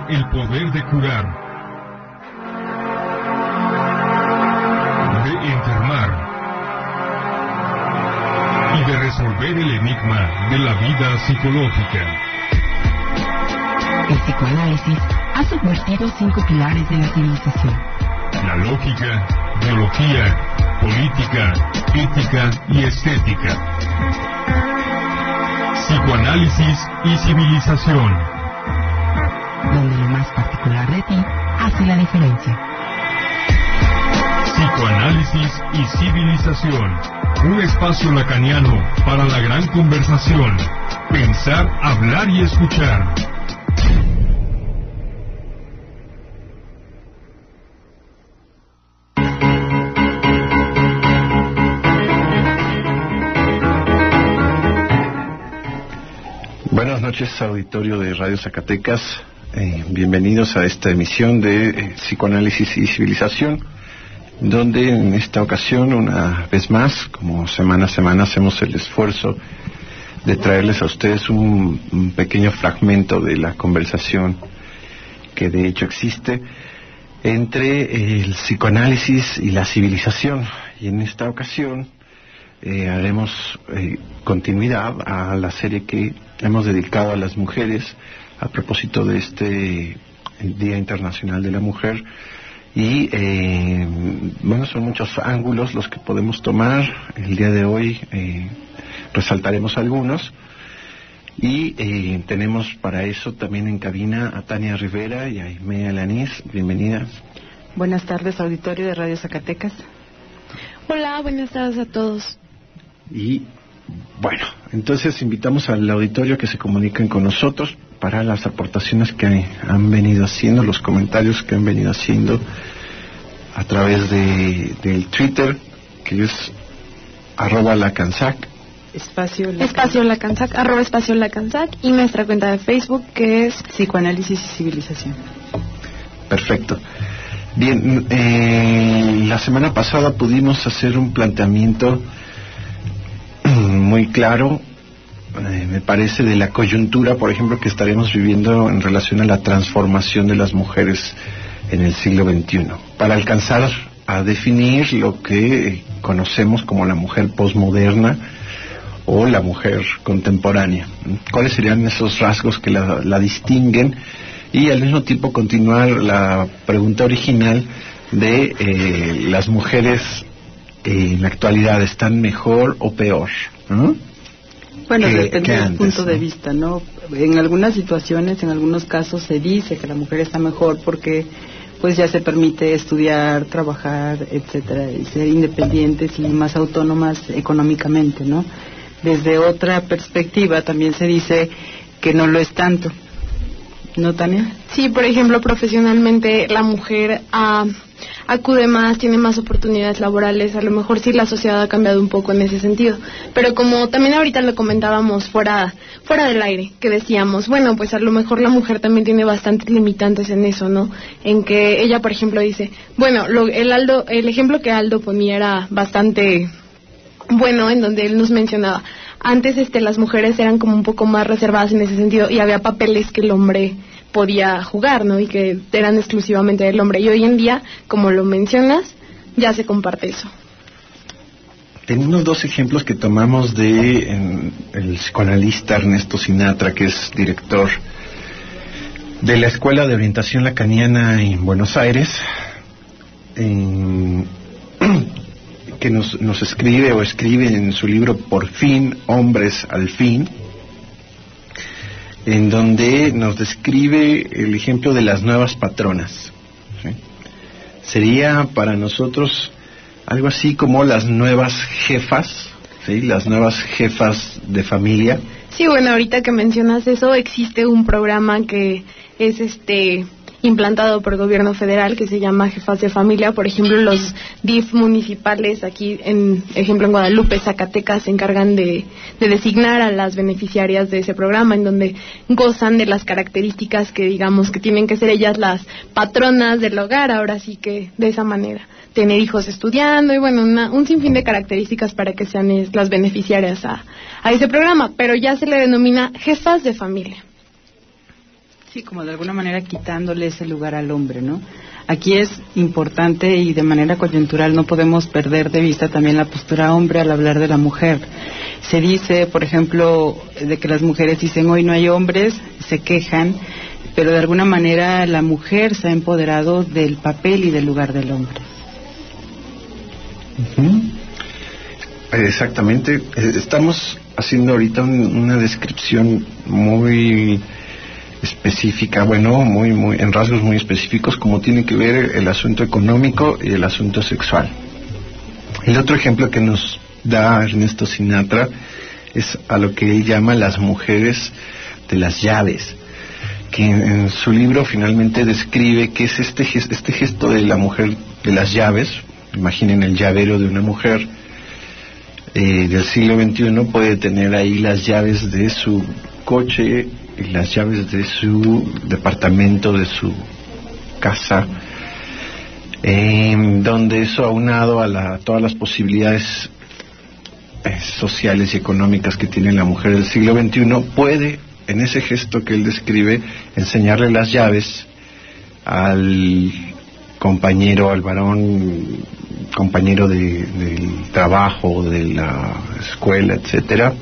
el poder de curar, de enfermar y de resolver el enigma de la vida psicológica. El psicoanálisis ha subvertido 5 pilares de la civilización: la lógica, biología, política, ética y estética. Psicoanálisis y civilización, donde lo más particular de ti hace la diferencia. Psicoanálisis y civilización, un espacio lacaniano para la gran conversación, pensar, hablar y escuchar. Buenas noches, auditorio de Radio Zacatecas. Bienvenidos a esta emisión de Psicoanálisis y Civilización, donde en esta ocasión, una vez más, como semana a semana, hacemos el esfuerzo de traerles a ustedes un pequeño fragmento de la conversación que de hecho existe entre el psicoanálisis y la civilización. Y en esta ocasión haremos continuidad a la serie que hemos dedicado a las mujeres a propósito de este Día Internacional de la Mujer. Y bueno, son muchos ángulos los que podemos tomar. El día de hoy resaltaremos algunos. Y tenemos para eso también en cabina a Tania Rivera y a Aimee Alanís. Bienvenidas. Buenas tardes, auditorio de Radio Zacatecas. Hola, buenas tardes a todos. Y bueno, entonces invitamos al auditorio que se comuniquen con nosotros para las aportaciones que han venido haciendo, los comentarios que han venido haciendo a través del Twitter, que es @lacansac, espacio Lacansac, @espacio Lacansac, y nuestra cuenta de Facebook, que es Psicoanálisis y Civilización. Perfecto. Bien, la semana pasada pudimos hacer un planteamiento muy claro, me parece, de la coyuntura, por ejemplo, que estaremos viviendo en relación a la transformación de las mujeres en el siglo XXI, para alcanzar a definir lo que conocemos como la mujer posmoderna o la mujer contemporánea. ¿Cuáles serían esos rasgos que la distinguen? Y al mismo tiempo continuar la pregunta original de las mujeres en la actualidad, ¿están mejor o peor? Bueno, depende del punto de vista, ¿no? En algunas situaciones, en algunos casos se dice que la mujer está mejor porque pues ya se permite estudiar, trabajar, etcétera, y ser independientes y más autónomas económicamente, ¿no? Desde otra perspectiva también se dice que no lo es tanto. ¿No, Tania? Sí, por ejemplo, profesionalmente la mujer acude más, tiene más oportunidades laborales. A lo mejor sí la sociedad ha cambiado un poco en ese sentido, pero como también ahorita lo comentábamos fuera del aire, que decíamos, bueno, pues a lo mejor la mujer también tiene bastantes limitantes en eso, ¿no? En que ella, por ejemplo, dice, bueno, el ejemplo que Aldo ponía era bastante bueno, en donde él nos mencionaba, antes las mujeres eran como un poco más reservadas en ese sentido y había papeles que el hombre podía jugar, ¿no? Y que eran exclusivamente del hombre. Y hoy en día, como lo mencionas, ya se comparte eso. Tenemos 2 ejemplos que tomamos de el psicoanalista Ernesto Sinatra, que es director de la Escuela de Orientación Lacaniana en Buenos Aires, que nos escribe en su libro Por fin, hombres al fin, en donde nos describe el ejemplo de las nuevas patronas, ¿sí? Sería para nosotros algo así como las nuevas jefas, ¿sí? Las nuevas jefas de familia. Sí, bueno, ahorita que mencionas eso, existe un programa que es implantado por el gobierno federal que se llama Jefas de Familia. Por ejemplo, los DIF municipales aquí, en Guadalupe, Zacatecas, se encargan de designar a las beneficiarias de ese programa, en donde gozan de las características que digamos que tienen que ser ellas las patronas del hogar, ahora sí que de esa manera, tener hijos estudiando y bueno, un sinfín de características para que sean las beneficiarias a ese programa, pero ya se le denomina Jefas de Familia. Sí, como de alguna manera quitándole ese lugar al hombre, ¿no? Aquí es importante y de manera coyuntural no podemos perder de vista también la postura hombre al hablar de la mujer. Se dice, por ejemplo, de que las mujeres dicen hoy no hay hombres, se quejan, pero de alguna manera la mujer se ha empoderado del papel y del lugar del hombre. Exactamente. Estamos haciendo ahorita una descripción muy específica, bueno, muy en rasgos muy específicos, como tiene que ver el asunto económico y el asunto sexual. El otro ejemplo que nos da Ernesto Sinatra es a lo que él llama las mujeres de las llaves, que en su libro finalmente describe que es este gesto de la mujer de las llaves. Imaginen el llavero de una mujer del siglo XXI, puede tener ahí las llaves de su coche, las llaves de su departamento, de su casa, donde eso aunado a todas las posibilidades sociales y económicas que tiene la mujer del siglo XXI, puede, en ese gesto que él describe, enseñarle las llaves al compañero, al varón, compañero del trabajo, de la escuela, etcétera,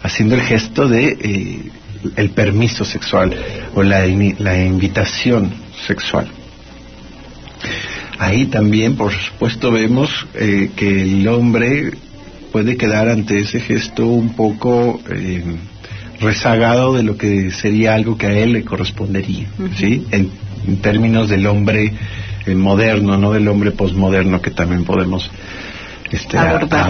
haciendo el gesto de el permiso sexual o la invitación sexual. Ahí también, por supuesto, vemos que el hombre puede quedar ante ese gesto un poco rezagado de lo que sería algo que a él le correspondería, ¿sí? En términos del hombre moderno, no del hombre posmoderno, que también podemos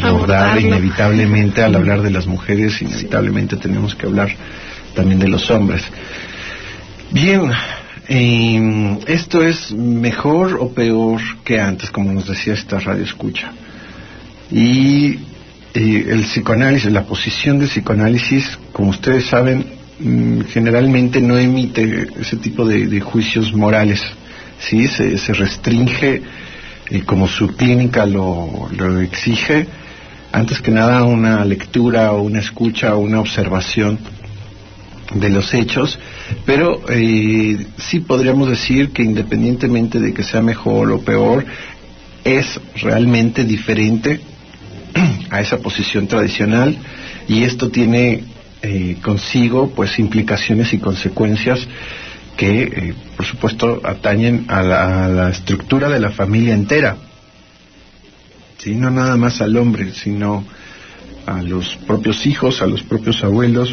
abordar inevitablemente. Al hablar de las mujeres, inevitablemente tenemos que hablar también de los hombres. Bien, ¿esto es mejor o peor que antes, como nos decía esta radio escucha? Y el psicoanálisis, la posición del psicoanálisis, como ustedes saben, generalmente no emite ese tipo de juicios morales, ¿sí? Se restringe, como su clínica lo exige, antes que nada una lectura o una escucha o una observación de los hechos, pero sí podríamos decir que independientemente de que sea mejor o peor, es realmente diferente a esa posición tradicional, y esto tiene consigo pues implicaciones y consecuencias que por supuesto atañen a la estructura de la familia entera, ¿sí? No nada más al hombre, sino a los propios hijos, a los propios abuelos.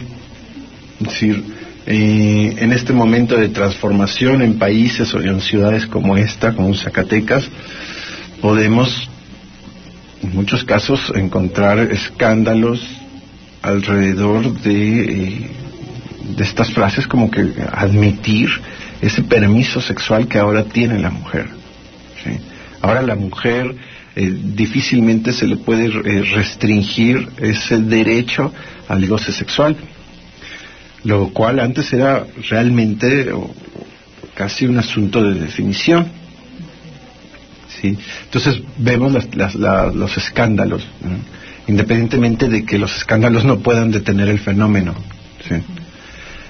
Es decir, en este momento de transformación en países o en ciudades como esta, como Zacatecas, podemos en muchos casos encontrar escándalos alrededor de estas frases, como que admitir ese permiso sexual que ahora tiene la mujer, ¿sí? Ahora la mujer difícilmente se le puede restringir ese derecho al goce sexual, lo cual antes era realmente casi un asunto de definición, ¿sí? Entonces vemos los escándalos, ¿no? Independientemente de que los escándalos no puedan detener el fenómeno, ¿sí?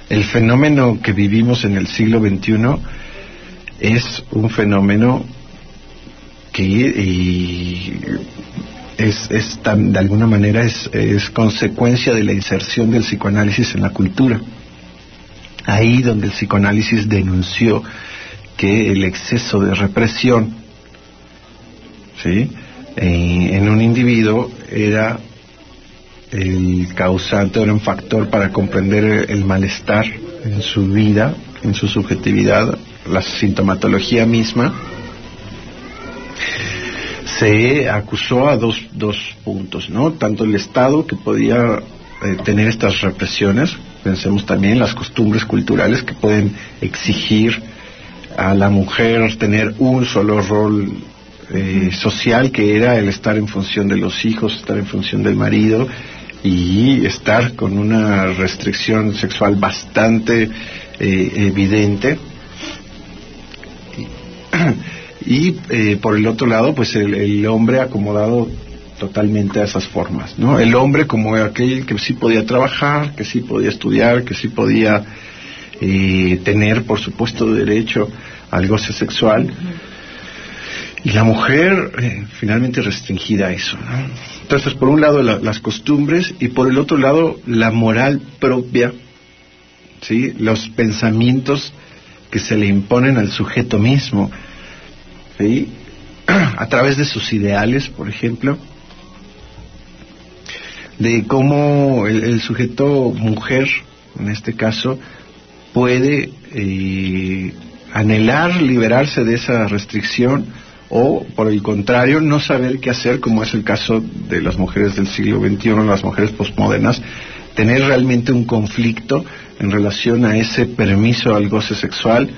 El fenómeno que vivimos en el siglo XXI es un fenómeno que de alguna manera es consecuencia de la inserción del psicoanálisis en la cultura. Ahí donde el psicoanálisis denunció que el exceso de represión, ¿sí?, en un individuo era el causante, era un factor para comprender el malestar en su vida, en su subjetividad, la sintomatología misma. Se acusó a dos puntos, ¿no? Tanto el Estado, que podía tener estas represiones, pensemos también las costumbres culturales que pueden exigir a la mujer tener un solo rol social, que era el estar en función de los hijos, estar en función del marido, y estar con una restricción sexual bastante evidente. Y por el otro lado, pues el hombre acomodado totalmente a esas formas, ¿no? El hombre como aquel que sí podía trabajar, que sí podía estudiar, que sí podía tener, por supuesto, derecho al goce sexual. Y la mujer finalmente restringida a eso, ¿no? Entonces, por un lado las costumbres y por el otro lado la moral propia, ¿sí? Los pensamientos que se le imponen al sujeto mismo, ¿sí? A través de sus ideales, por ejemplo, de cómo el sujeto mujer, en este caso, puede anhelar liberarse de esa restricción o, por el contrario, no saber qué hacer, como es el caso de las mujeres del siglo XXI, las mujeres posmodernas, tener realmente un conflicto en relación a ese permiso al goce sexual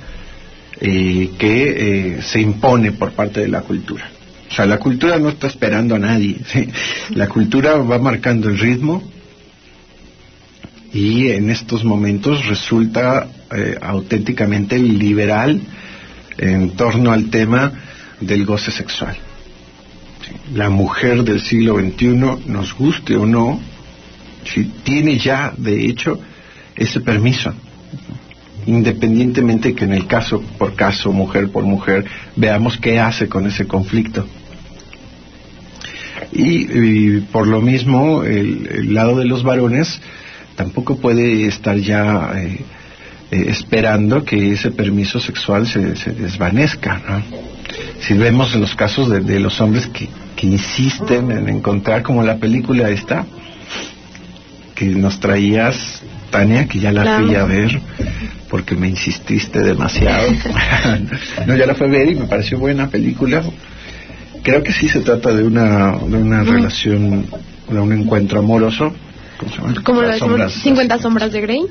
que se impone por parte de la cultura. O sea, la cultura no está esperando a nadie, ¿sí? La cultura va marcando el ritmo y en estos momentos resulta auténticamente liberal en torno al tema del goce sexual. ¿Sí? La mujer del siglo XXI, nos guste o no, ¿sí? Tiene ya, de hecho, ese permiso, independientemente que en el caso por caso, mujer por mujer, veamos qué hace con ese conflicto. Y por lo mismo, el lado de los varones tampoco puede estar ya esperando que ese permiso sexual se desvanezca, ¿no? Si vemos en los casos de los hombres que insisten en encontrar, como la película esta que nos traías, Tania, que ya la fui a ver porque me insististe demasiado. No, ya la fui a ver y me pareció buena película. Creo que sí se trata de una relación, de un encuentro amoroso. ¿Cómo se llama? Como las 50 sombras de Grey.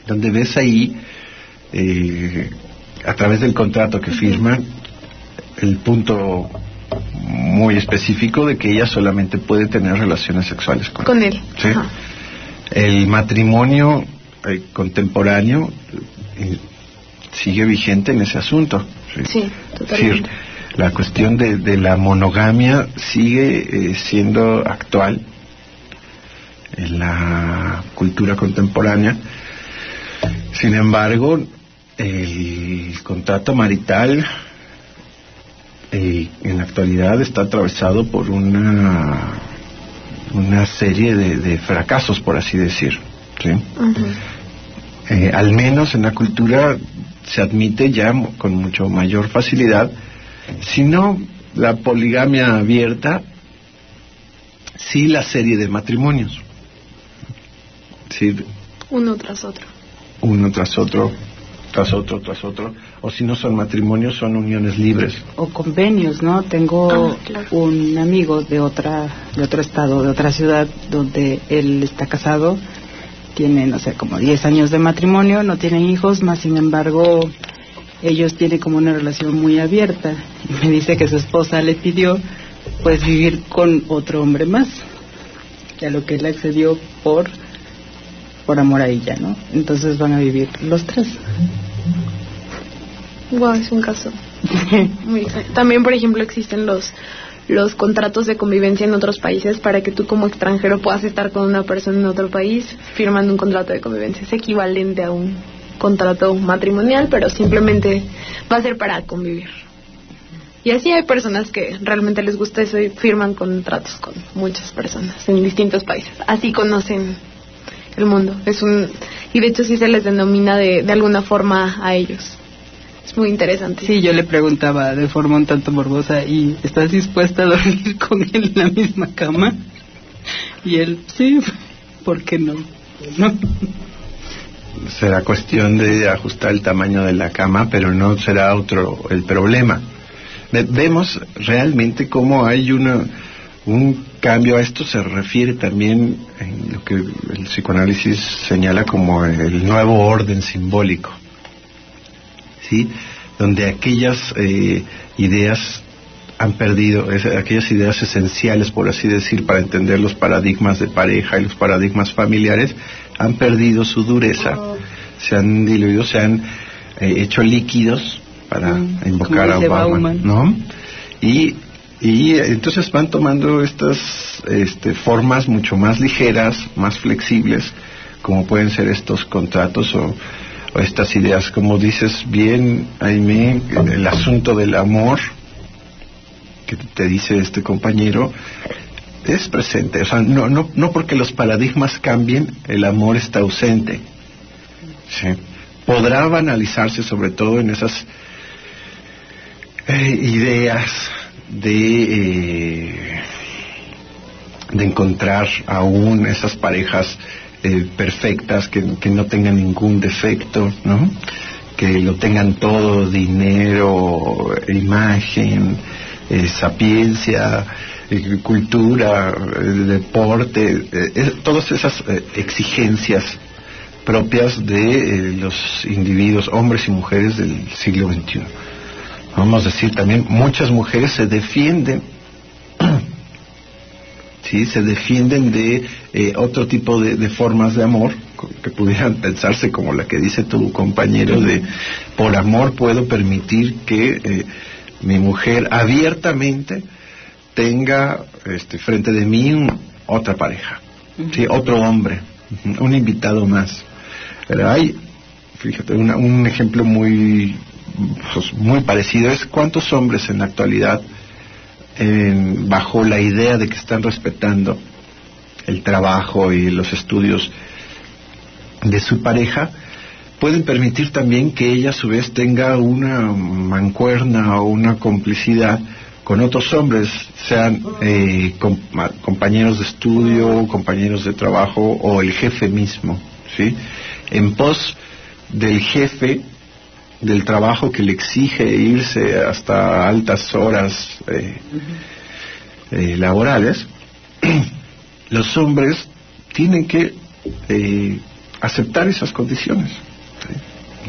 Donde ves ahí, a través del contrato que firman, el punto muy específico de que ella solamente puede tener relaciones sexuales con él. ¿Sí? El matrimonio contemporáneo sigue vigente en ese asunto. Sí, totalmente. Es decir, la cuestión de la monogamia sigue siendo actual en la cultura contemporánea. Sin embargo, el contrato marital en la actualidad está atravesado por una serie de fracasos, por así decir, ¿sí? Al menos en la cultura se admite ya con mucho mayor facilidad, si no la poligamia abierta, sí la serie de matrimonios, ¿sí? Uno tras otro, o si no son matrimonios, son uniones libres. O convenios, ¿no? Tengo un amigo de otro estado, de otra ciudad, donde él está casado, tiene, no sé, como 10 años de matrimonio, no tienen hijos, más sin embargo, ellos tienen como una relación muy abierta. Y me dice que su esposa le pidió, pues, vivir con otro hombre más, a lo que él accedió por amor a ella, ¿no? Entonces van a vivir los tres. Wow, es un caso muy extraño. También, por ejemplo, existen los contratos de convivencia en otros países para que tú como extranjero puedas estar con una persona en otro país firmando un contrato de convivencia. Es equivalente a un contrato matrimonial, pero simplemente va a ser para convivir. Y así hay personas que realmente les gusta eso y firman contratos con muchas personas en distintos países. Así conocen el mundo. Y de hecho sí se les denomina de alguna forma a ellos. Es muy interesante. Sí, yo le preguntaba de forma un tanto morbosa, ¿y estás dispuesta a dormir con él en la misma cama? Y él, sí, ¿por qué no? ¿No? Será cuestión de ajustar el tamaño de la cama, pero no será otro el problema. Vemos realmente cómo hay un cambio. A esto se refiere también en lo que el psicoanálisis señala como el nuevo orden simbólico, ¿sí? Donde aquellas ideas han perdido, aquellas ideas esenciales, por así decir, para entender los paradigmas de pareja y los paradigmas familiares, han perdido su dureza, se han diluido, se han hecho líquidos, para invocar a Bauman, ¿no? Y entonces van tomando estas formas mucho más ligeras, más flexibles, como pueden ser estos contratos estas ideas. Como dices bien, Aimé, el asunto del amor que te dice este compañero es presente. O sea, no porque los paradigmas cambien, el amor está ausente. ¿Sí? Podrá banalizarse sobre todo en esas ideas de encontrar aún esas parejas perfectas, que no tengan ningún defecto, ¿no? Que lo tengan todo: dinero, imagen, sapiencia, cultura, deporte, todas esas exigencias propias de los individuos, hombres y mujeres del siglo XXI. Vamos a decir también, muchas mujeres se defienden, ¿sí? Se defienden de otro tipo de formas de amor, que pudieran pensarse como la que dice tu compañero, de por amor puedo permitir que mi mujer abiertamente tenga frente de mí otra pareja, ¿sí? Otro hombre, un invitado más. Pero hay, fíjate, un ejemplo muy parecido es cuántos hombres en la actualidad, bajo la idea de que están respetando el trabajo y los estudios de su pareja, pueden permitir también que ella a su vez tenga una mancuerna o una complicidad con otros hombres, sean compañeros de estudio, compañeros de trabajo o el jefe mismo, ¿sí? En pos del jefe del trabajo que le exige irse hasta altas horas laborales, los hombres tienen que aceptar esas condiciones, ¿sí?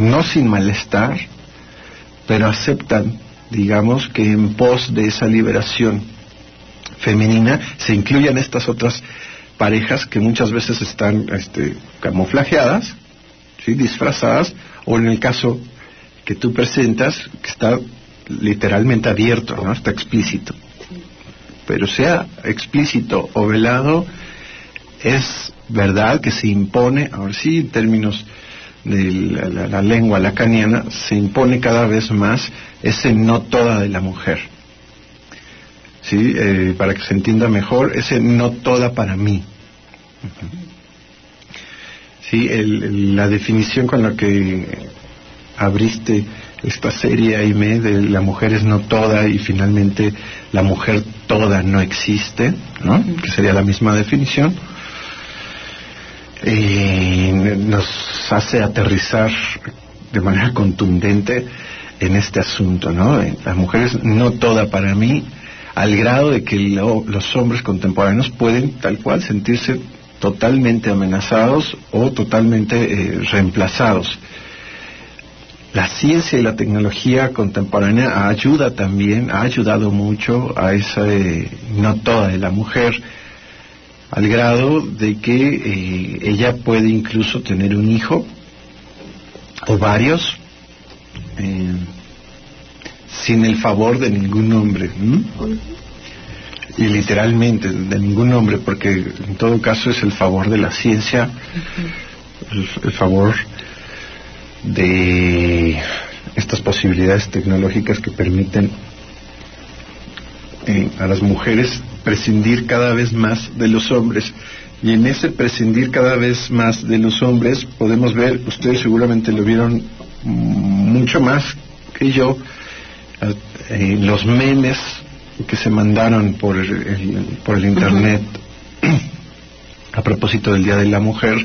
No sin malestar, pero aceptan, digamos, que en pos de esa liberación femenina se incluyan estas otras parejas que muchas veces están camuflajeadas, ¿sí? Disfrazadas, o en el caso que tú presentas, que está literalmente abierto, ¿no? Está explícito. Pero sea explícito o velado, es verdad que se impone, ahora sí, en términos de la lengua lacaniana, se impone cada vez más ese no toda de la mujer. ¿Sí? Para que se entienda mejor, ese no toda para mí. ¿Sí? La definición con la que abriste esta serie, Aimé, de la mujer es no toda y finalmente la mujer toda no existe, ¿no? Que sería la misma definición. Nos hace aterrizar de manera contundente en este asunto, ¿no? La mujer es no toda para mí, al grado de que los hombres contemporáneos pueden tal cual sentirse totalmente amenazados o totalmente reemplazados. La ciencia y la tecnología contemporánea ha ayudado mucho a esa no toda de la mujer, al grado de que ella puede incluso tener un hijo o varios sin el favor de ningún hombre, y literalmente de ningún hombre, porque en todo caso es el favor de la ciencia, el favor de estas posibilidades tecnológicas que permiten a las mujeres prescindir cada vez más de los hombres. Y en ese prescindir cada vez más de los hombres podemos ver, ustedes seguramente lo vieron mucho más que yo, los memes que se mandaron por el internet a propósito del Día de la Mujer,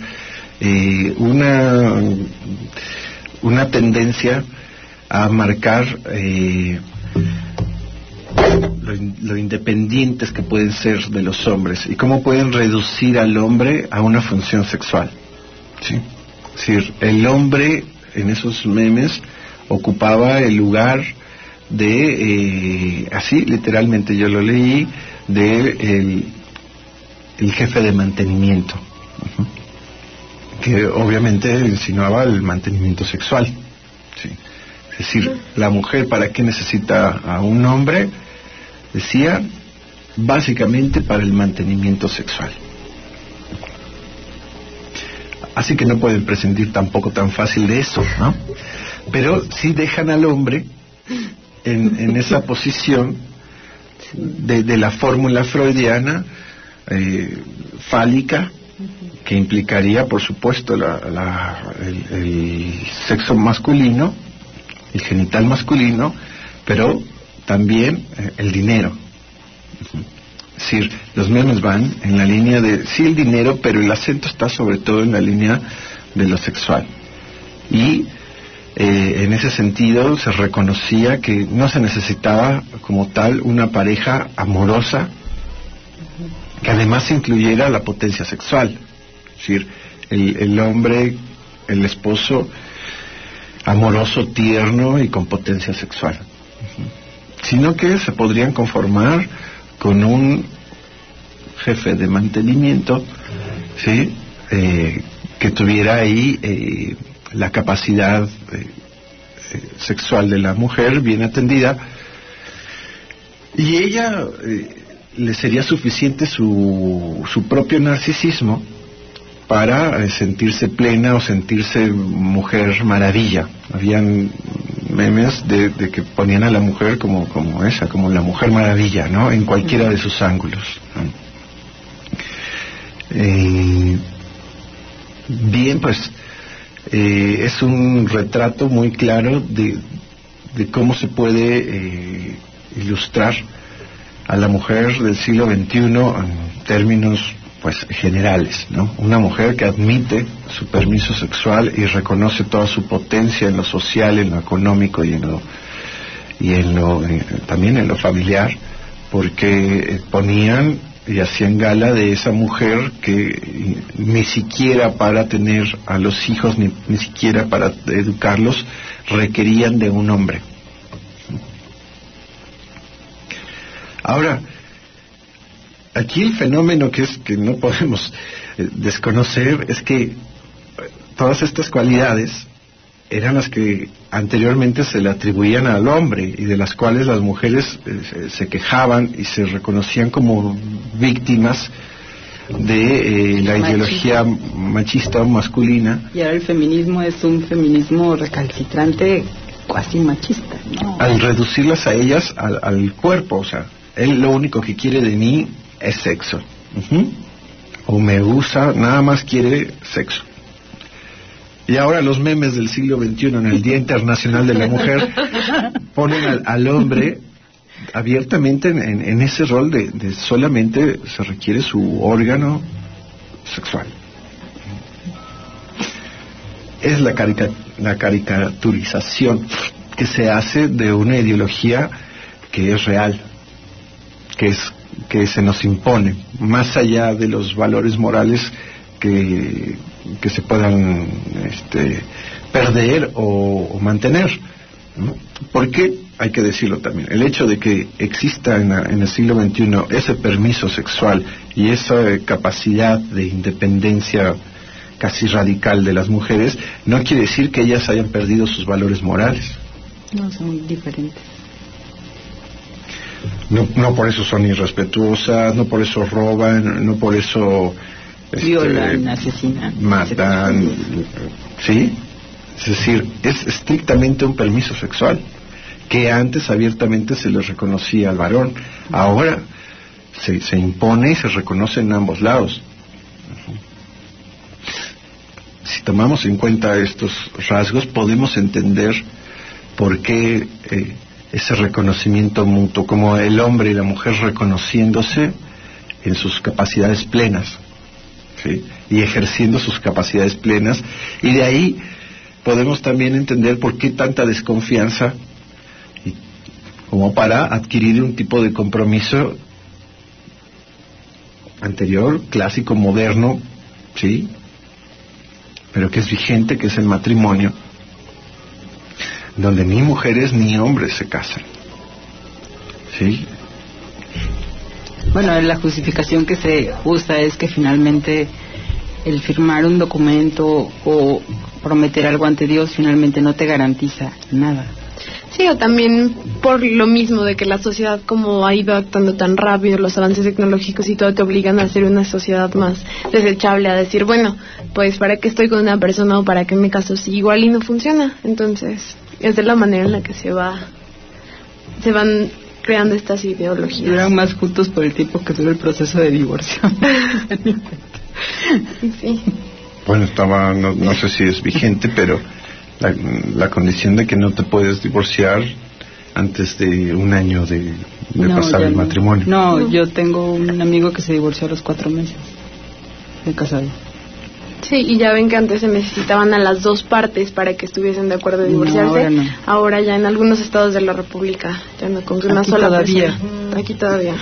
una tendencia a marcar lo independientes que pueden ser de los hombres y cómo pueden reducir al hombre a una función sexual, ¿sí? Es decir, el hombre en esos memes ocupaba el lugar de, así literalmente yo lo leí, de el jefe de mantenimiento, que obviamente insinuaba el mantenimiento sexual, ¿sí? Es decir, la mujer, ¿para qué necesita a un hombre? Decía, básicamente para el mantenimiento sexual. así que no pueden prescindir tampoco tan fácil de eso, ¿no? Pero sí dejan al hombre en esa posición de la fórmula freudiana fálica, que implicaría, por supuesto, el sexo masculino, el genital masculino, pero también el dinero. Es decir, los memes van en la línea de, sí, el dinero, pero el acento está sobre todo en la línea de lo sexual. Y en ese sentido se reconocía que no se necesitaba como tal una pareja amorosa que además incluyera la potencia sexual. Es decir, el hombre, el esposo amoroso, tierno y con potencia sexual, sino que se podrían conformar con un jefe de mantenimiento, ¿sí? Que tuviera ahí la capacidad sexual de la mujer bien atendida, y ella le sería suficiente su propio narcisismo para sentirse plena o sentirse mujer maravilla. Habían memes de que ponían a la mujer como la mujer maravilla, ¿no? En cualquiera de sus ángulos, ¿no? Bien, pues es un retrato muy claro de cómo se puede ilustrar a la mujer del siglo XXI en términos pues generales, ¿no? Una mujer que admite su permiso sexual y reconoce toda su potencia en lo social, en lo económico y también en lo familiar, porque ponían y hacían gala de esa mujer que ni siquiera para tener a los hijos, ni siquiera para educarlos, requerían de un hombre. Ahora, aquí el fenómeno que no podemos desconocer es que todas estas cualidades eran las que anteriormente se le atribuían al hombre y de las cuales las mujeres se quejaban y se reconocían como víctimas de la ideología machista o masculina. Y ahora el feminismo es un feminismo recalcitrante, casi machista, ¿no? Al reducirlas a ellas al cuerpo, o sea, él lo único que quiere de mí es sexo. O me usa, nada más quiere sexo. Y ahora los memes del siglo XXI, en el Día Internacional de la Mujer, ponen al hombre abiertamente en ese rol de solamente se requiere su órgano sexual. Es la caricaturización que se hace de una ideología que es real, que se nos impone, más allá de los valores morales que se puedan perder o mantener, ¿no? Porque, hay que decirlo también, el hecho de que exista en el siglo XXI ese permiso sexual y esa capacidad de independencia casi radical de las mujeres, no quiere decir que ellas hayan perdido sus valores morales. No, son muy diferentes. No por eso son irrespetuosas, no por eso roban, no por eso violan, asesinan, matan, ¿sí? Es decir, es estrictamente un permiso sexual que antes abiertamente se les reconocía al varón. Ahora se impone y se reconoce en ambos lados. Si tomamos en cuenta estos rasgos, podemos entender por qué ese reconocimiento mutuo, como el hombre y la mujer reconociéndose en sus capacidades plenas, ¿sí? Y ejerciendo sus capacidades plenas, y de ahí podemos también entender por qué tanta desconfianza, como para adquirir un tipo de compromiso anterior, clásico, moderno, ¿sí? Pero que es vigente, que es el matrimonio, donde ni mujeres ni hombres se casan, ¿sí? Bueno, la justificación que se usa es que finalmente el firmar un documento o prometer algo ante Dios finalmente no te garantiza nada. Sí, o también por lo mismo de que la sociedad como ha ido actuando tan rápido, los avances tecnológicos y todo te obligan a ser una sociedad más desechable, a decir, bueno, pues ¿para qué estoy con una persona o para qué me caso si igual y no funciona? Entonces, es de la manera en la que se van creando estas ideologías. Duran más juntos por el tiempo que dura el proceso de divorcio. Sí. Bueno, no sé si es vigente, pero la condición de que no te puedes divorciar antes de un año de pasar el matrimonio. No, yo tengo un amigo que se divorció a los 4 meses de casado. Sí, y ya ven que antes se necesitaban a las dos partes para que estuviesen de acuerdo en divorciarse. Ahora no. Ahora ya en algunos estados de la República ya no, con que una sola todavía. persona. Aquí todavía.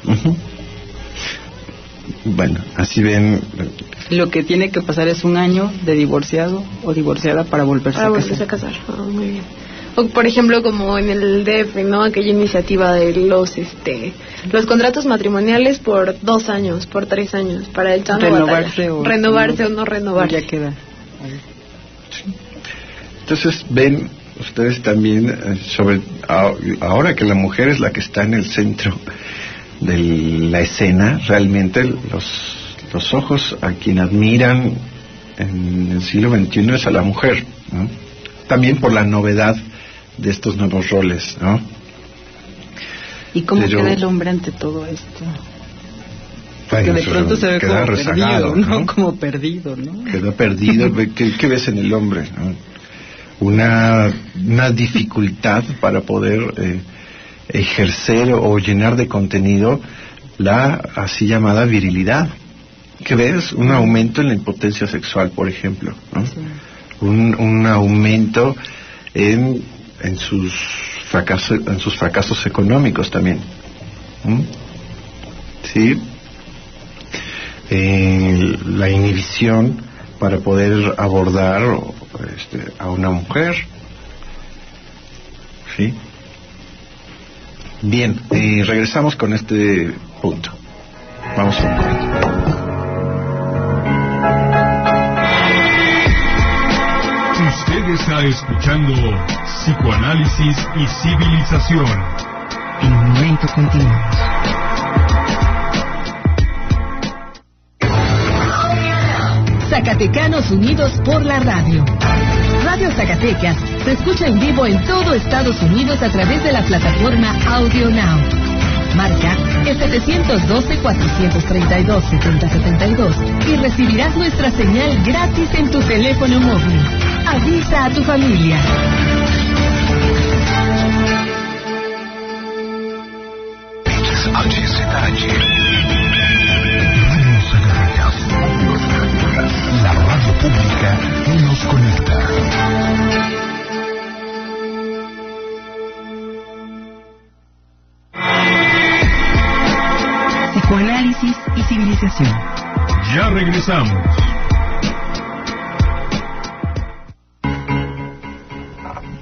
Uh-huh. Bueno, así ven. Lo que tiene que pasar es un año de divorciado o divorciada para volverse a casar. Ah, muy bien. O por ejemplo como en el DF, ¿no? Aquella iniciativa de los contratos matrimoniales por 2 años, por 3 años, para el chano renovarse o no renovar. Ya queda. Sí. Entonces ven ustedes también sobre ahora que la mujer es la que está en el centro de la escena, realmente los ojos a quien admiran en el siglo XXI es a la mujer, ¿no? También por la novedad de estos nuevos roles, ¿no? ¿Y cómo queda el hombre ante todo esto? Bueno, que de pronto se ve como rezagado, perdido, ¿no? Como perdido, ¿no? Queda perdido. ¿Qué ves en el hombre, ¿no? Una dificultad para poder ejercer o llenar de contenido la así llamada virilidad. ¿Qué ves? Un aumento en la impotencia sexual, por ejemplo, ¿no? Sí. Un aumento en sus fracasos económicos también. ¿Sí? La inhibición para poder abordar a una mujer. ¿Sí? Bien, regresamos con este punto. Vamos a un corte. Usted está escuchando Psicoanálisis y Civilización. En un momento continuamos. Zacatecanos unidos por la radio. Radio Zacatecas se escucha en vivo en todo Estados Unidos a través de la plataforma Audio Now. Marca el 712-432-7072 y recibirás nuestra señal gratis en tu teléfono móvil. Avisa a tu familia. La radio pública que nos conecta. Psicoanálisis y civilización. Ya regresamos.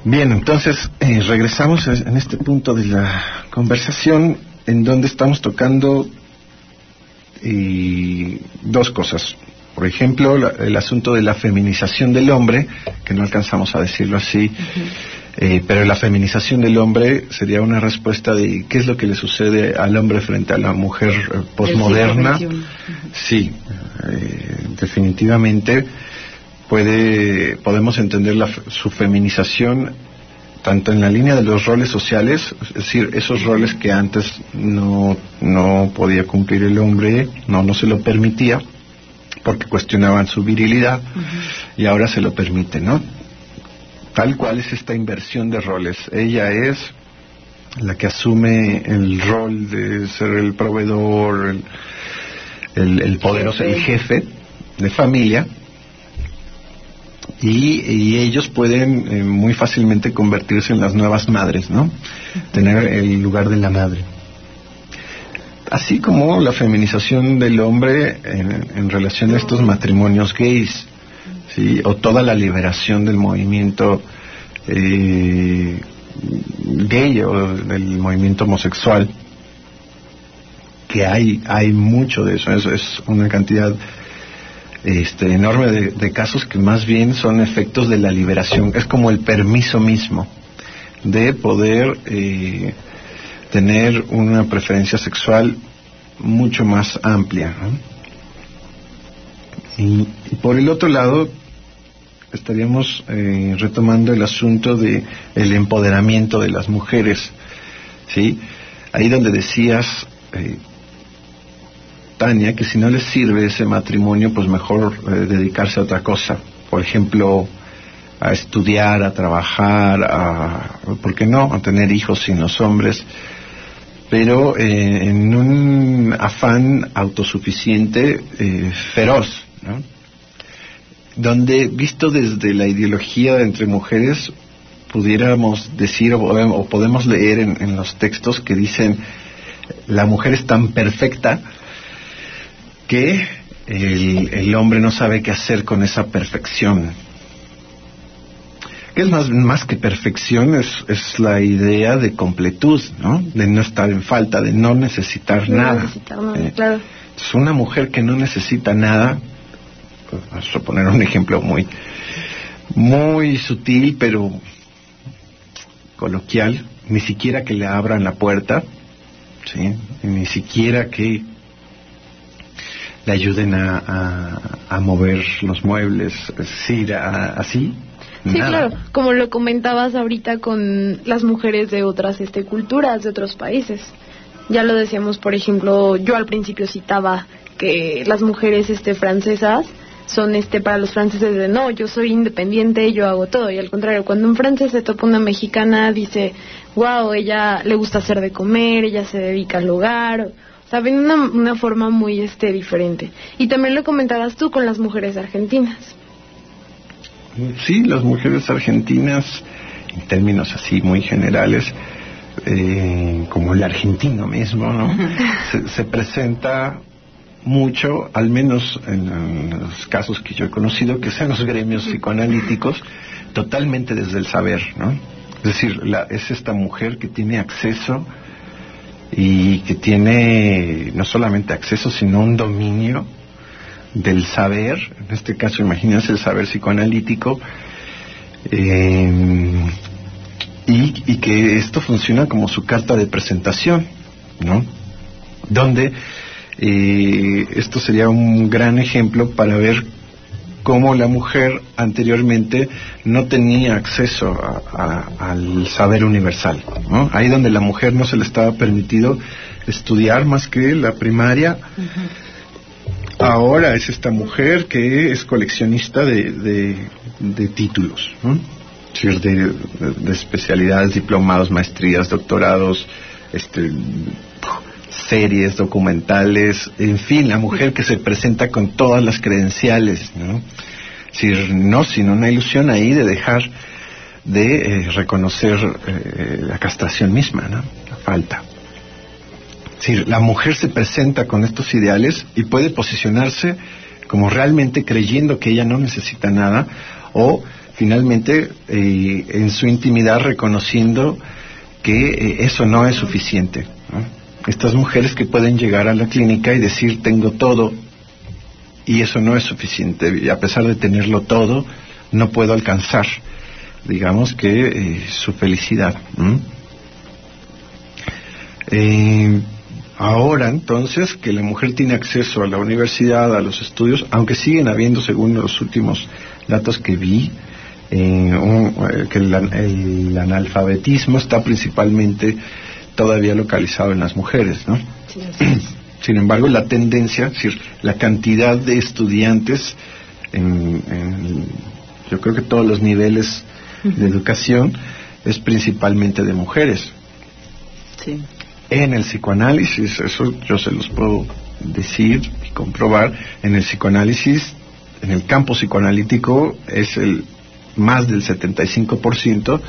Bien, entonces regresamos en este punto de la conversación en donde estamos tocando dos cosas. Por ejemplo, el asunto de la feminización del hombre, que no alcanzamos a decirlo así, pero la feminización del hombre sería una respuesta de qué es lo que le sucede al hombre frente a la mujer posmoderna. Sí, definitivamente podemos entender su feminización tanto en la línea de los roles sociales, es decir, esos roles que antes no podía cumplir el hombre, no se lo permitía, porque cuestionaban su virilidad, y ahora se lo permite, ¿no? Tal cual es esta inversión de roles. Ella es la que asume el rol de ser el proveedor, el poderoso, el jefe de familia, y ellos pueden muy fácilmente convertirse en las nuevas madres, ¿no? Tener el lugar de la madre. Así como la feminización del hombre en relación a estos matrimonios gays, ¿sí? O toda la liberación del movimiento gay o del movimiento homosexual, que hay mucho de eso, es una cantidad enorme de casos que más bien son efectos de la liberación, es como el permiso mismo de poder tener una preferencia sexual mucho más amplia, ¿no? Y por el otro lado estaríamos retomando el asunto de el empoderamiento de las mujeres, ¿sí? Ahí donde decías, Tania, que si no les sirve ese matrimonio, pues mejor dedicarse a otra cosa. Por ejemplo, a estudiar, a trabajar, ¿por qué no?, a tener hijos sin los hombres, pero en un afán autosuficiente feroz, ¿no? Donde, visto desde la ideología entre mujeres, pudiéramos decir o podemos leer en los textos que dicen la mujer es tan perfecta que el hombre no sabe qué hacer con esa perfección. Que es más que perfección, es la idea de completud, ¿no? De no estar en falta, de no necesitar nada. Claro. Es una mujer que no necesita nada. Vamos a poner un ejemplo muy sutil, pero coloquial. Ni siquiera que le abran la puerta, ¿sí? Ni siquiera que le ayuden a mover los muebles, es decir, así. Sí, nada. claro, como lo comentabas ahorita con las mujeres de otras culturas, de otros países. Ya lo decíamos, por ejemplo, yo al principio citaba que las mujeres francesas son para los franceses de no, yo soy independiente, yo hago todo, y al contrario, cuando un francés se topa una mexicana, dice, wow, ella le gusta hacer de comer, ella se dedica al hogar, o sea, ven una forma muy diferente. Y también lo comentabas tú con las mujeres argentinas. Sí, las mujeres argentinas, en términos así muy generales, como el argentino mismo, ¿no? se presenta mucho, al menos en los casos que yo he conocido, que sean los gremios psicoanalíticos, totalmente desde el saber, ¿no? Es decir, es esta mujer que tiene acceso y que tiene no solamente acceso, sino un dominio del saber, en este caso imagínense el saber psicoanalítico, y que esto funciona como su carta de presentación, ¿no? Donde esto sería un gran ejemplo para ver cómo la mujer anteriormente no tenía acceso al saber universal, ¿no? Ahí donde la mujer no se le estaba permitido estudiar más que la primaria. Ahora es esta mujer que es coleccionista de títulos, ¿no? Es decir, de especialidades, diplomados, maestrías, doctorados, series, documentales, en fin, la mujer que se presenta con todas las credenciales, ¿no? Es decir, no, sino una ilusión ahí de dejar de reconocer la castración misma, ¿no? La falta. Es decir, la mujer se presenta con estos ideales y puede posicionarse como realmente creyendo que ella no necesita nada, o finalmente en su intimidad reconociendo que eso no es suficiente, ¿no? Estas mujeres que pueden llegar a la clínica y decir tengo todo y eso no es suficiente, y a pesar de tenerlo todo no puedo alcanzar, digamos que su felicidad. Ahora entonces que la mujer tiene acceso a la universidad, a los estudios, aunque siguen habiendo, según los últimos datos que vi, que el analfabetismo está principalmente todavía localizado en las mujeres, ¿no? Sí, así es. Sin embargo, la tendencia, es decir, la cantidad de estudiantes yo creo que todos los niveles de educación es principalmente de mujeres. Sí. En el psicoanálisis, eso yo se los puedo decir y comprobar, en el psicoanálisis, en el campo psicoanalítico es más del 75%,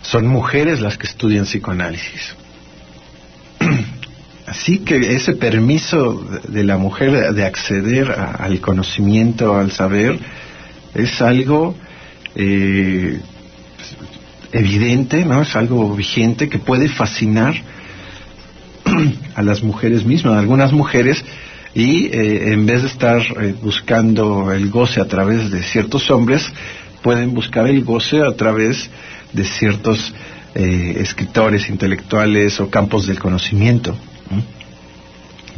son mujeres las que estudian psicoanálisis. Así que ese permiso de la mujer de acceder al conocimiento, al saber, es algo evidente, ¿no? Es algo vigente que puede fascinar a las mujeres mismas, a algunas mujeres, y en vez de estar buscando el goce a través de ciertos hombres, pueden buscar el goce a través de ciertos escritores, intelectuales o campos del conocimiento.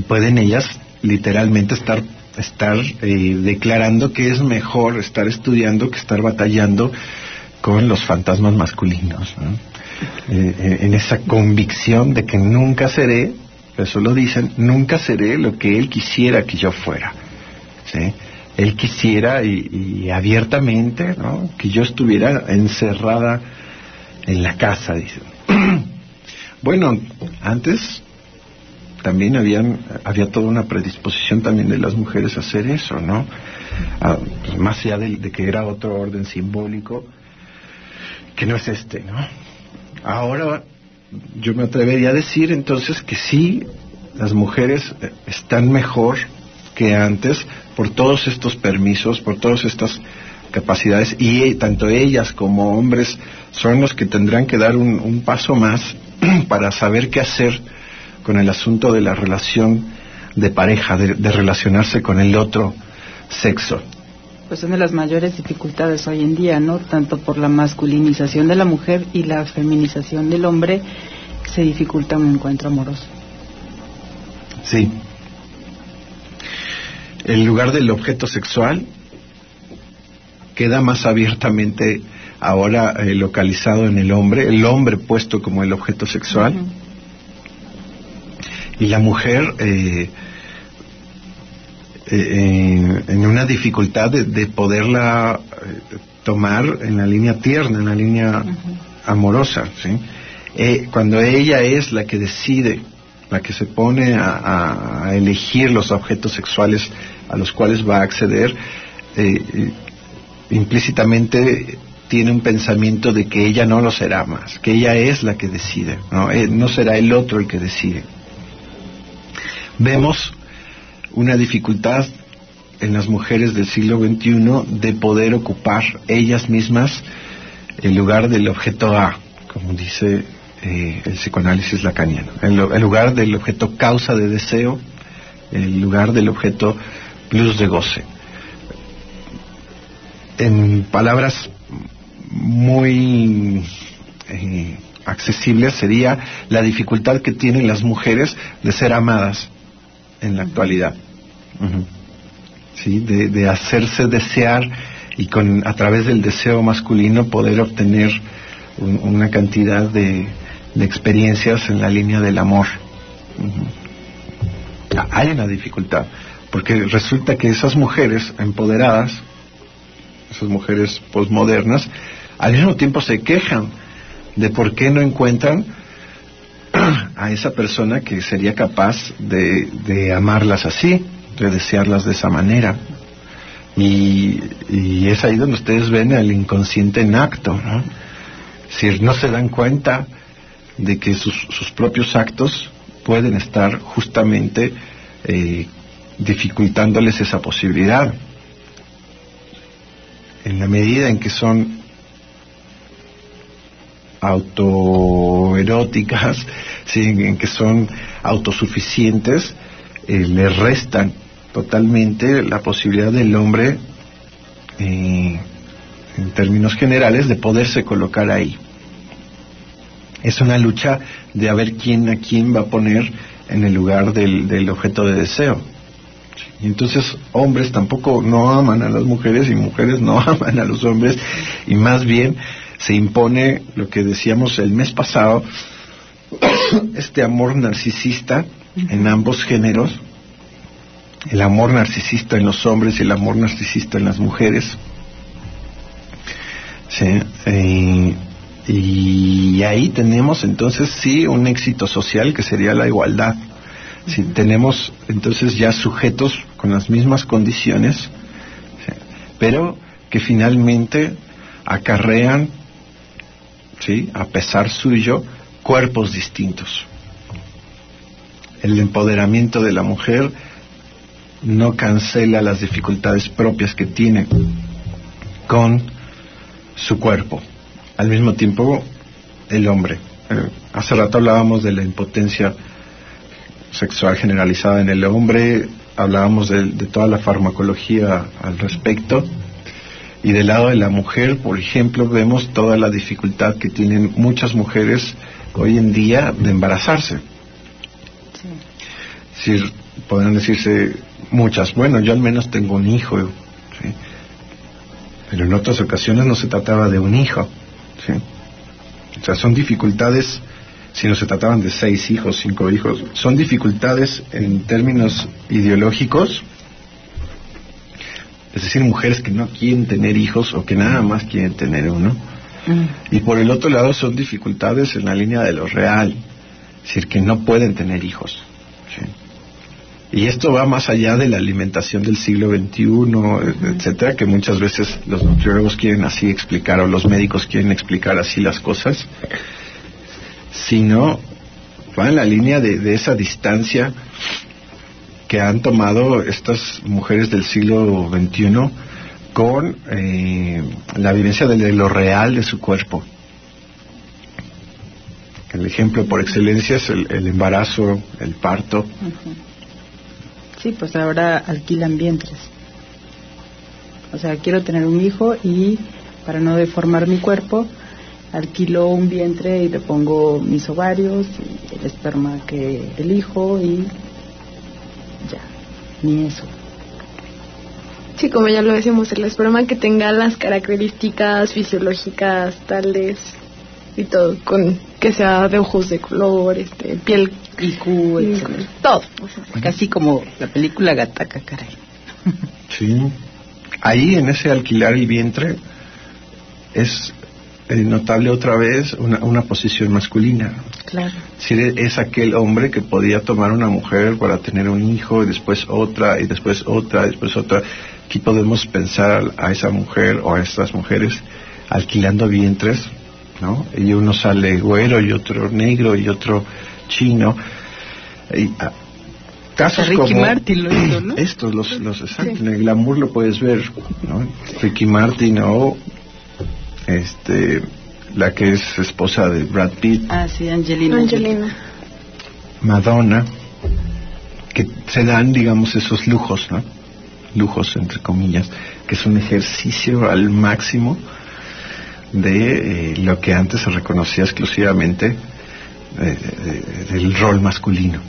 Pueden ellas literalmente estar declarando que es mejor estar estudiando que estar batallando con los fantasmas masculinos, ¿no? En esa convicción de que nunca seré, eso lo dicen, nunca seré lo que él quisiera que yo fuera, ¿sí? Él quisiera y abiertamente, ¿no?, que yo estuviera encerrada en la casa, dicen. Bueno, antes también había toda una predisposición también de las mujeres a hacer eso, ¿no? Pues más allá de que era otro orden simbólico, que no es ¿no? Ahora yo me atrevería a decir entonces que sí, las mujeres están mejor que antes por todos estos permisos, por todas estas capacidades, y tanto ellas como hombres son los que tendrán que dar un paso más para saber qué hacer con el asunto de la relación de pareja, de relacionarse con el otro sexo. Pues son de las mayores dificultades hoy en día, ¿no? Tanto por la masculinización de la mujer y la feminización del hombre, se dificulta un encuentro amoroso. Sí. El lugar del objeto sexual queda más abiertamente ahora localizado en el hombre puesto como el objeto sexual, y la mujer en una dificultad de poderla tomar en la línea tierna, en la línea amorosa, ¿sí? Cuando ella es la que decide, la que se pone a elegir los objetos sexuales a los cuales va a acceder, implícitamente tiene un pensamiento de que ella no lo será más, que ella es la que decide, no será el otro el que decide. Vemos una dificultad en las mujeres del siglo XXI de poder ocupar ellas mismas el lugar del objeto A, como dice el psicoanálisis lacaniano, el lugar del objeto causa de deseo, el lugar del objeto plus de goce. En palabras muy accesibles sería la dificultad que tienen las mujeres de ser amadas en la actualidad. ¿Sí? De hacerse desear y a través del deseo masculino poder obtener una cantidad de experiencias en la línea del amor. Hay una dificultad, porque resulta que esas mujeres empoderadas, esas mujeres posmodernas, al mismo tiempo se quejan de por qué no encuentran a esa persona que sería capaz de amarlas así, de desearlas de esa manera. Y es ahí donde ustedes ven el inconsciente en acto, ¿no? Si no se dan cuenta de que sus propios actos pueden estar justamente dificultándoles esa posibilidad. En la medida en que son autoeróticas, ¿sí?, en que son autosuficientes, le restan totalmente la posibilidad del hombre, en términos generales, de poderse colocar ahí. Es una lucha de a ver quién a quién va a poner en el lugar del objeto de deseo. Y entonces hombres tampoco no aman a las mujeres y mujeres no aman a los hombres, y más bien se impone lo que decíamos el mes pasado, este amor narcisista en ambos géneros, el amor narcisista en los hombres y el amor narcisista en las mujeres. ¿Sí? Y ahí tenemos entonces sí un éxito social que sería la igualdad. Si tenemos entonces ya sujetos con las mismas condiciones, ¿sí?, pero que finalmente acarrean, ¿sí?, a pesar suyo, cuerpos distintos. El empoderamiento de la mujer no cancela las dificultades propias que tiene con su cuerpo. Al mismo tiempo, el hombre. Hace rato hablábamos de la impotencia sexual generalizada en el hombre, hablábamos de toda la farmacología al respecto, Y del lado de la mujer, por ejemplo, vemos toda la dificultad que tienen muchas mujeres hoy en día de embarazarse. Sí. Es decir, podrán decirse muchas, bueno, yo al menos tengo un hijo, ¿sí? Pero en otras ocasiones no se trataba de un hijo, ¿sí? O sea, son dificultades, si no se trataban de 6 hijos, 5 hijos, son dificultades en términos ideológicos, es decir, mujeres que no quieren tener hijos o que nada más quieren tener uno. Y por el otro lado son dificultades en la línea de lo real, es decir, que no pueden tener hijos, ¿sí? Y esto va más allá de la alimentación del siglo XXI, etcétera, que muchas veces los nutriólogos quieren así explicar, o los médicos quieren explicar así las cosas, sino va en la línea de esa distancia que han tomado estas mujeres del siglo XXI con la vivencia de lo real de su cuerpo. El ejemplo por excelencia es el embarazo, el parto. Sí, pues ahora alquilan vientres. O sea, quiero tener un hijo y para no deformar mi cuerpo, alquilo un vientre y le pongo mis ovarios y el esperma que elijo y ya, ni eso. Sí, como ya lo decimos, el esperma que tenga las características fisiológicas tales y todo, con que sea de ojos de color, piel, IQ, etcétera. Todo. O sea, casi como la película Gattaca, caray. Sí. Ahí en ese alquilar el vientre es notable otra vez una posición masculina. Claro. Si es aquel hombre que podía tomar una mujer para tener un hijo y después otra y después otra y después otra. Aquí podemos pensar a esa mujer o a estas mujeres alquilando vientres, ¿no? Y uno sale güero y otro negro y otro chino. Y, casos Ricky como Martin lo hizo, ¿no? Estos, los exacto, sí. En el glamour lo puedes ver, ¿no? Ricky Martin o la que es esposa de Brad Pitt. Ah, sí, Angelina. Madonna, que se dan, digamos, esos lujos, ¿no? Lujos, entre comillas, que es un ejercicio al máximo de lo que antes se reconocía exclusivamente del rol masculino.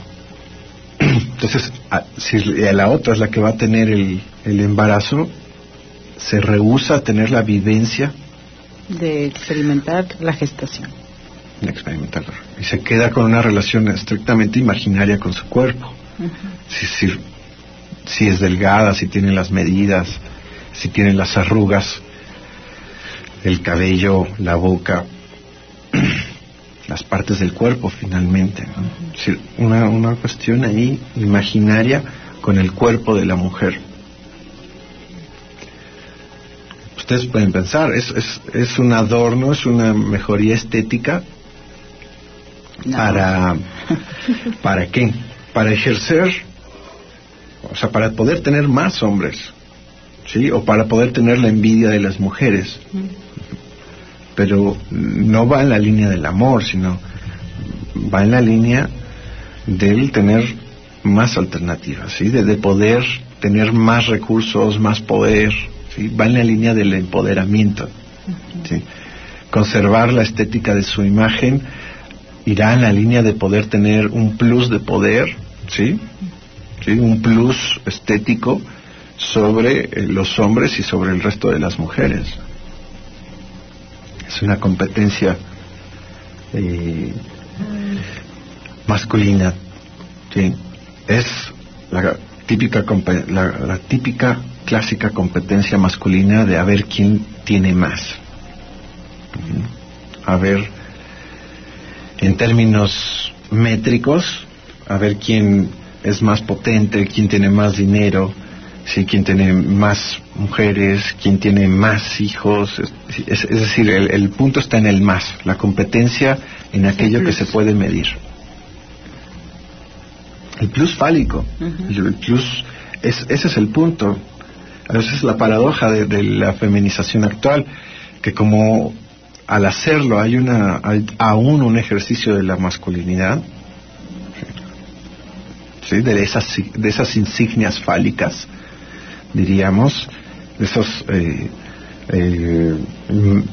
Entonces, si la otra es la que va a tener el embarazo, se rehúsa a tener la vivencia de experimentar la gestación. De experimentarlo. Y se queda con una relación estrictamente imaginaria con su cuerpo. Si es delgada, si tiene las medidas, si tiene las arrugas, el cabello, la boca, las partes del cuerpo finalmente, ¿no? Es decir, una cuestión ahí imaginaria con el cuerpo de la mujer. Ustedes pueden pensar, es un adorno, es una mejoría estética. No. ¿Para qué? Para ejercer, o sea, para poder tener más hombres, ¿sí? O para poder tener la envidia de las mujeres. Pero no va en la línea del amor, sino va en la línea del tener más alternativas, ¿sí? De poder tener más recursos, más poder, ¿sí? Va en la línea del empoderamiento, ¿sí? Conservar la estética de su imagen irá en la línea de poder tener un plus de poder, ¿sí? ¿Sí? Un plus estético sobre los hombres y sobre el resto de las mujeres. Es una competencia masculina, ¿sí? Es la típica clásica competencia masculina de a ver quién tiene más, a ver en términos métricos, a ver quién es más potente, quién tiene más dinero, ¿sí? Quién tiene más mujeres, quién tiene más hijos. Es decir, el punto está en el más, la competencia en aquello que se puede medir. El plus fálico, el plus, ese es el punto. A veces es la paradoja de la feminización actual, que como al hacerlo hay aún un ejercicio de la masculinidad, ¿sí? de esas insignias fálicas, diríamos, de esos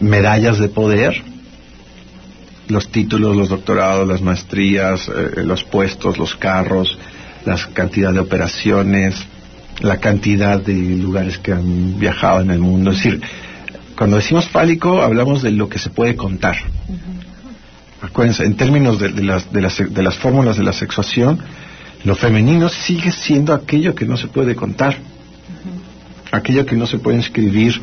medallas de poder, los títulos, los doctorados, las maestrías, los puestos, los carros, la cantidad de operaciones, la cantidad de lugares que han viajado en el mundo. Es decir, cuando decimos fálico hablamos de lo que se puede contar. Acuérdense, en términos de las fórmulas de la sexuación, lo femenino sigue siendo aquello que no se puede contar, aquello que no se puede inscribir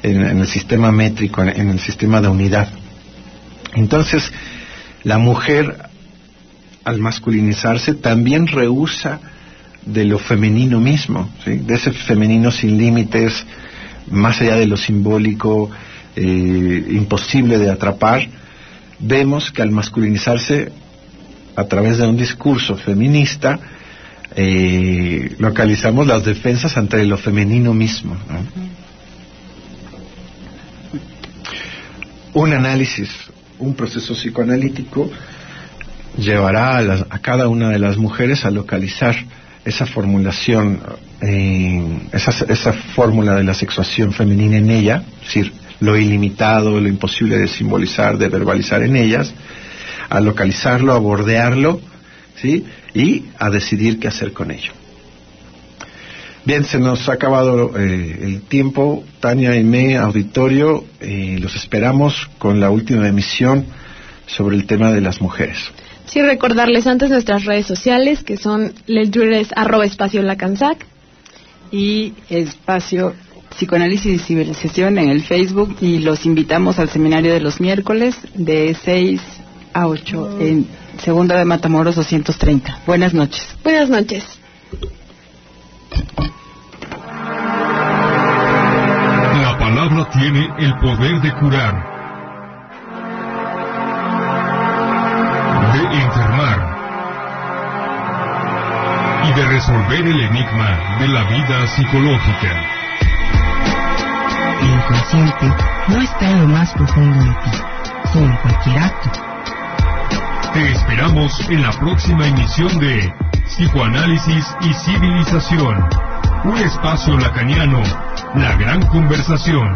en el sistema métrico, en el sistema de unidad. Entonces, la mujer, al masculinizarse, también rehúsa de lo femenino mismo, ¿sí? De ese femenino sin límites, más allá de lo simbólico, imposible de atrapar. Vemos que al masculinizarse a través de un discurso feminista, localizamos las defensas ante lo femenino mismo, ¿no? Un análisis, un proceso psicoanalítico llevará a cada una de las mujeres a localizar esa formulación, esa fórmula de la sexuación femenina en ella, es decir, lo ilimitado, lo imposible de simbolizar, de verbalizar en ellas, a localizarlo, a bordearlo, ¿sí? Y a decidir qué hacer con ello. Bien, se nos ha acabado el tiempo. Tania, Aimé, auditorio, los esperamos con la última emisión sobre el tema de las mujeres. Sí, recordarles antes nuestras redes sociales, que son el Twitter es @espaciolacansac y espacio Psicoanálisis y Civilización en el Facebook, y los invitamos al seminario de los miércoles de 6 a 8 en Segunda de Matamoros 230. Buenas noches. Buenas noches. La palabra tiene el poder de curar, de enfermar y de resolver el enigma de la vida psicológica. El inconsciente no está en lo más profundo de ti, sino en cualquier acto. Te esperamos en la próxima emisión de Psicoanálisis y Civilización, un espacio lacaniano, la gran conversación.